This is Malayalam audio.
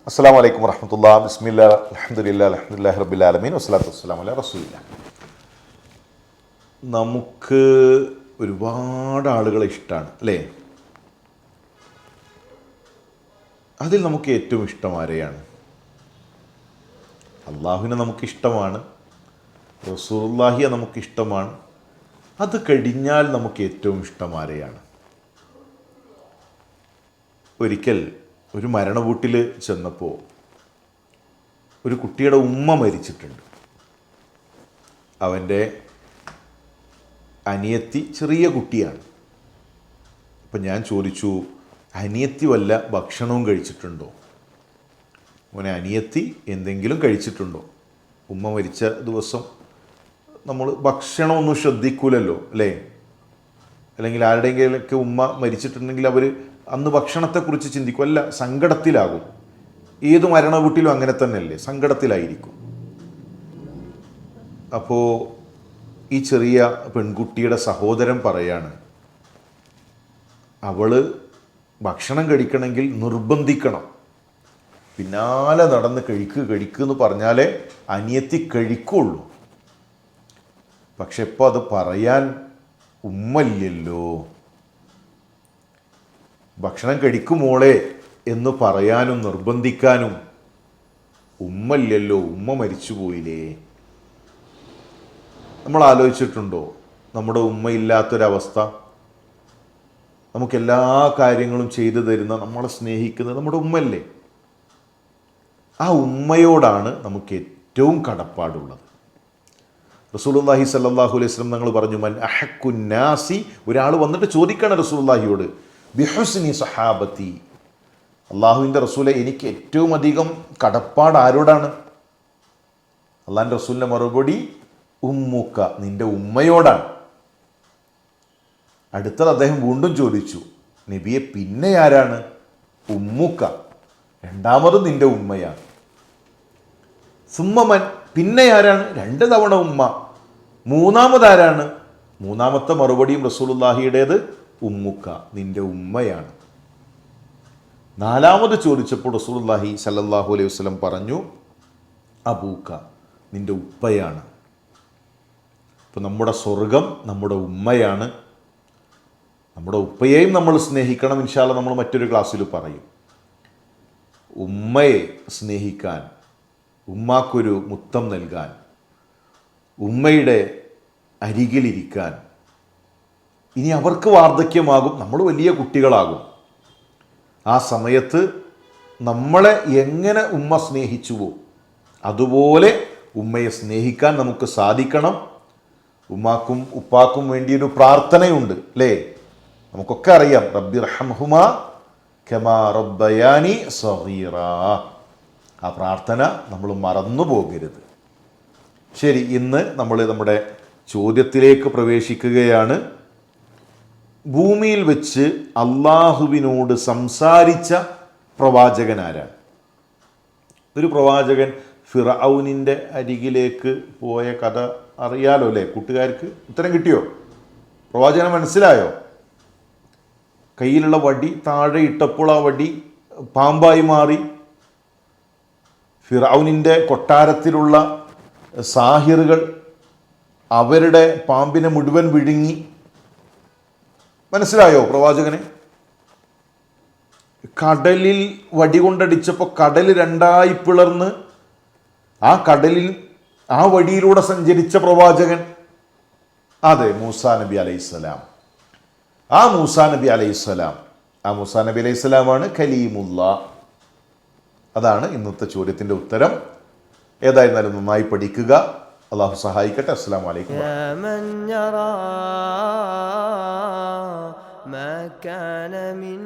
അസ്സലാമു അലൈക്കും വറഹ്മത്തുള്ളാഹി. ബിസ്മില്ലാഹി അൽഹംദുലില്ലാഹി റബ്ബിൽ ആലമീൻ വസ്സലാത്തു വസ്സലാമു അലാ റസൂലില്ലാഹ്. നമുക്ക് ഒരുപാട് ആളുകളെ ഇഷ്ടമാണ് അല്ലേ? അതിൽ നമുക്ക് ഏറ്റവും ഇഷ്ടം ആരെയാണ്? അള്ളാഹുവിനെ നമുക്കിഷ്ടമാണ്, റസൂലുള്ളാഹിയെ നമുക്കിഷ്ടമാണ്. അത് കഴിഞ്ഞാൽ നമുക്ക് ഏറ്റവും ഇഷ്ടം ആരെയാണ്? ഒരിക്കൽ ഒരു മരണ വീട്ടിൽ ചെന്നപ്പോൾ ഒരു കുട്ടിയുടെ ഉമ്മ മരിച്ചിട്ടുണ്ട്. അവൻ്റെ അനിയത്തി ചെറിയ കുട്ടിയാണ്. അപ്പം ഞാൻ ചോദിച്ചു, അനിയത്തി വല്ല ഭക്ഷണവും കഴിച്ചിട്ടുണ്ടോ? മോനെ, അനിയത്തി എന്തെങ്കിലും കഴിച്ചിട്ടുണ്ടോ? ഉമ്മ മരിച്ച ദിവസം നമ്മൾ ഭക്ഷണമൊന്നും ശ്രദ്ധിക്കൂലല്ലോ അല്ലേ? അല്ലെങ്കിൽ ആരുടെയെങ്കിലൊക്കെ ഉമ്മ മരിച്ചിട്ടുണ്ടെങ്കിൽ അവർ അന്ന് ഭക്ഷണത്തെക്കുറിച്ച് ചിന്തിക്കും, അല്ല സങ്കടത്തിലാകും. ഏത് മരണ വീട്ടിലും അങ്ങനെ തന്നെയല്ലേ, സങ്കടത്തിലായിരിക്കും. അപ്പോൾ ഈ ചെറിയ പെൺകുട്ടിയുടെ സഹോദരൻ പറയാണ്, അവൾ ഭക്ഷണം കഴിക്കണമെങ്കിൽ നിർബന്ധിക്കണം, പിന്നാലെ നടന്ന് കഴിക്കുക പറഞ്ഞാലേ അനിയത്തി കഴിക്കുള്ളൂ. പക്ഷെ ഇപ്പോൾ അത് പറയാൻ ഉമ്മയില്ലല്ലോ. ഭക്ഷണം കഴിക്കുമോളെ എന്ന് പറയാനും നിർബന്ധിക്കാനും ഉമ്മയില്ലല്ലോ, ഉമ്മ മരിച്ചു പോയില്ലേ. നമ്മൾ ആലോചിച്ചിട്ടുണ്ടോ നമ്മുടെ ഉമ്മയില്ലാത്തൊരവസ്ഥ? നമുക്കെല്ലാ കാര്യങ്ങളും ചെയ്തു തരുന്ന, നമ്മളെ സ്നേഹിക്കുന്നത് നമ്മുടെ ഉമ്മയല്ലേ? ആ ഉമ്മയോടാണ് നമുക്ക് ഏറ്റവും കടപ്പാടുള്ളത്. റസൂലുള്ളാഹി സ്വല്ലല്ലാഹു അലൈഹി വസല്ലം തങ്ങൾ പറഞ്ഞു, മൻ അഹക്കുന്നാസി, ഒരാൾ വന്നിട്ട് ചോദിക്കണം റസൂലുള്ളാഹിയോട്, ബിഹുസ്നി സഹാബത്തി, അള്ളാഹുവിൻ്റെ റസൂലെ എനിക്ക് ഏറ്റവും അധികം കടപ്പാട് ആരോടാണ്? അള്ളാഹിൻ്റെ റസൂലിൻ്റെ മറുപടി, ഉമ്മുക്ക, നിൻ്റെ ഉമ്മയോടാണ്. അടുത്തത് അദ്ദേഹം വീണ്ടും ചോദിച്ചു, നബിയെ പിന്നെ ആരാണ്? ഉമ്മുക്ക, രണ്ടാമത് നിൻ്റെ ഉമ്മയാണ്. സുമ്മമൻ, പിന്നെ ആരാണ്? 2 തവണ ഉമ്മ. മൂന്നാമതാരാണ്? മൂന്നാമത്തെ മറുപടിയും റസൂലുള്ളാഹിയുടേത്, ഉമ്മുക്ക, നിൻ്റെ ഉമ്മയാണ്. നാലാമത് ചോദിച്ചപ്പോൾ റസൂലുള്ളാഹി സല്ലല്ലാഹു അലൈഹി വസല്ലം പറഞ്ഞു, അബൂക്ക, നിൻ്റെ ഉപ്പയാണ്. അപ്പോൾ നമ്മുടെ സ്വർഗം നമ്മുടെ ഉമ്മയാണ്. നമ്മുടെ ഉപ്പയെയും നമ്മൾ സ്നേഹിക്കണം. ഇൻഷാ അല്ലാഹ് നമ്മൾ മറ്റൊരു ക്ലാസ്സിൽ പറയും. ഉമ്മയെ സ്നേഹിക്കാൻ, ഉമ്മാക്കൊരു മുത്തം നൽകാൻ, ഉമ്മയുടെ അരികിലിരിക്കാൻ. ഇനി അവർക്ക് വാർദ്ധക്യമാകും, നമ്മൾ വലിയ കുട്ടികളാകും. ആ സമയത്ത് നമ്മളെ എങ്ങനെ ഉമ്മ സ്നേഹിച്ചുവോ അതുപോലെ ഉമ്മയെ സ്നേഹിക്കാൻ നമുക്ക് സാധിക്കണം. ഉമ്മാക്കും ഉപ്പാക്കും വേണ്ടിയൊരു പ്രാർത്ഥനയുണ്ട് അല്ലേ? നമുക്കൊക്കെ അറിയാം, റബ്ബി റഹ്മഹുമാ കമാ റബ്ബയാനി സഗീറാ. ആ പ്രാർത്ഥന നമ്മൾ മറന്നു പോകരുത്. ശരി, ഇന്ന് നമ്മൾ നമ്മുടെ ചോദ്യത്തിലേക്ക് പ്രവേശിക്കുകയാണ്. ഭൂമിയിൽ വെച്ച് അള്ളാഹുവിനോട് സംസാരിച്ച പ്രവാചകൻ ആരാണ്? ഒരു പ്രവാചകൻ ഫിറഔനിൻ്റെ അരികിലേക്ക് പോയ കഥ അറിയാലോ അല്ലേ? കൂട്ടുകാർക്ക് ഉത്തരം കിട്ടിയോ? പ്രവാചകനെ മനസ്സിലായോ? കയ്യിലുള്ള വടി താഴെ ഇട്ടപ്പോൾ ആ വടി പാമ്പായി മാറി. ഫിറഔനിൻ്റെ കൊട്ടാരത്തിലുള്ള സാഹിറുകൾ അവരുടെ പാമ്പിനെ മുഴുവൻ വിഴുങ്ങി. മനസ്സിലായോ പ്രവാചകനെ? കടലിൽ വടി കൊണ്ടടിച്ചപ്പോൾ കടൽ 2ആയി പിളർന്ന് ആ കടലിൽ ആ വഴിയിലൂടെ സഞ്ചരിച്ച പ്രവാചകൻ, അതെ, മൂസാ നബി അലൈഹിസ്സലാം. ആ മൂസാ നബി അലൈഹിസ്സലാമാണ് കലീമുല്ലാ. അതാണ് ഇന്നത്തെ ചോദ്യത്തിൻ്റെ ഉത്തരം. ഏതായിരുന്നാലും നന്നായി പഠിക്കുക. അള്ളാഹു സഹായിക്കട്ടെ. അസ്സലാമു അലൈക്കും. ما كان من